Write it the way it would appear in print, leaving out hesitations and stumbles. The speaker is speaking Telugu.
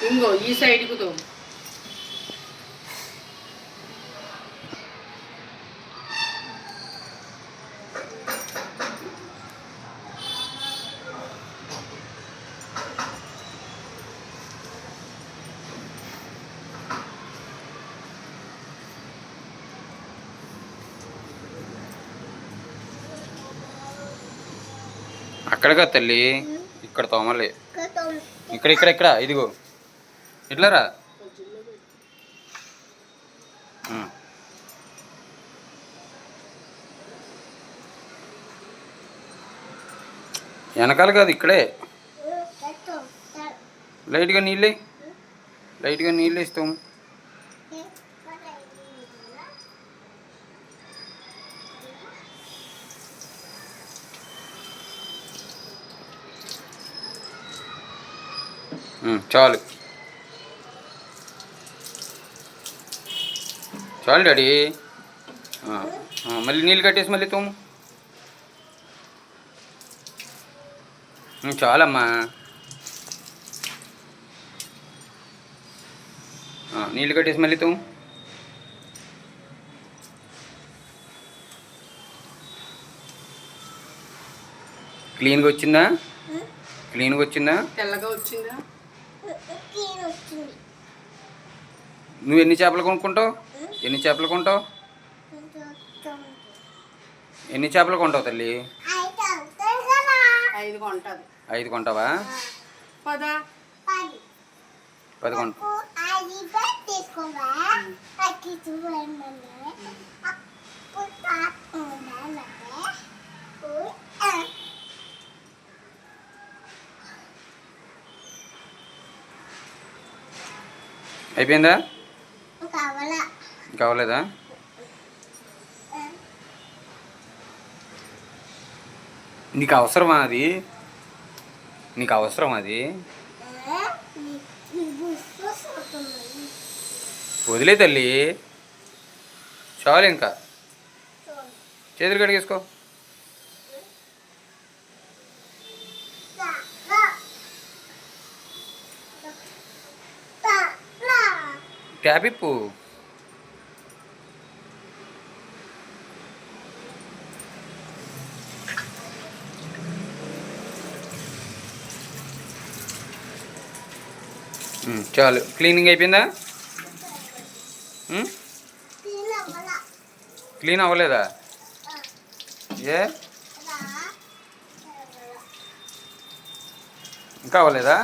ఇంకో ఈ సైడ్కు తో అక్కడగా తల్లి ఇక్కడ తోమలే ఇక్కడ ఇక్కడ ఇక్కడ ఇదిగో ఇట్లారా వెనకాల కాదు ఇక్కడే లైట్గా నీళ్ళు ఇస్తాం. చాలు చాలు డాడీ. మళ్ళీ నీళ్ళు కట్టేసి మళ్ళీ తోము. చాలమ్మా, నీళ్ళు కట్టేసి మళ్ళీ తోము. క్లీన్గా వచ్చిందా? క్లీన్గా వచ్చిందా? తెల్లగా వచ్చిందా? నువ్వు ఎన్ని చేపలు కొనుక్కుంటావు? ఎన్ని చేపలు కొంటావు? ఎన్ని చేపలు కొంటావు తల్లి? 5 కొంటది. 5 కొంటావా? 10 కొంటావు. అయిపోయిందా? కావలేదా? నీకు అవసరమా అది? నీకు అవసరం అది? వదిలే తల్లి, చాలు. ఇంకా చేతులు కడిగేసుకో. ట్యాప్ ఇప్పు. చాలు. క్లీనింగ్ అయిపోయిందా? క్లీన్ అవ్వలేదా? ఏ ఇంకా అవ్వలేదా?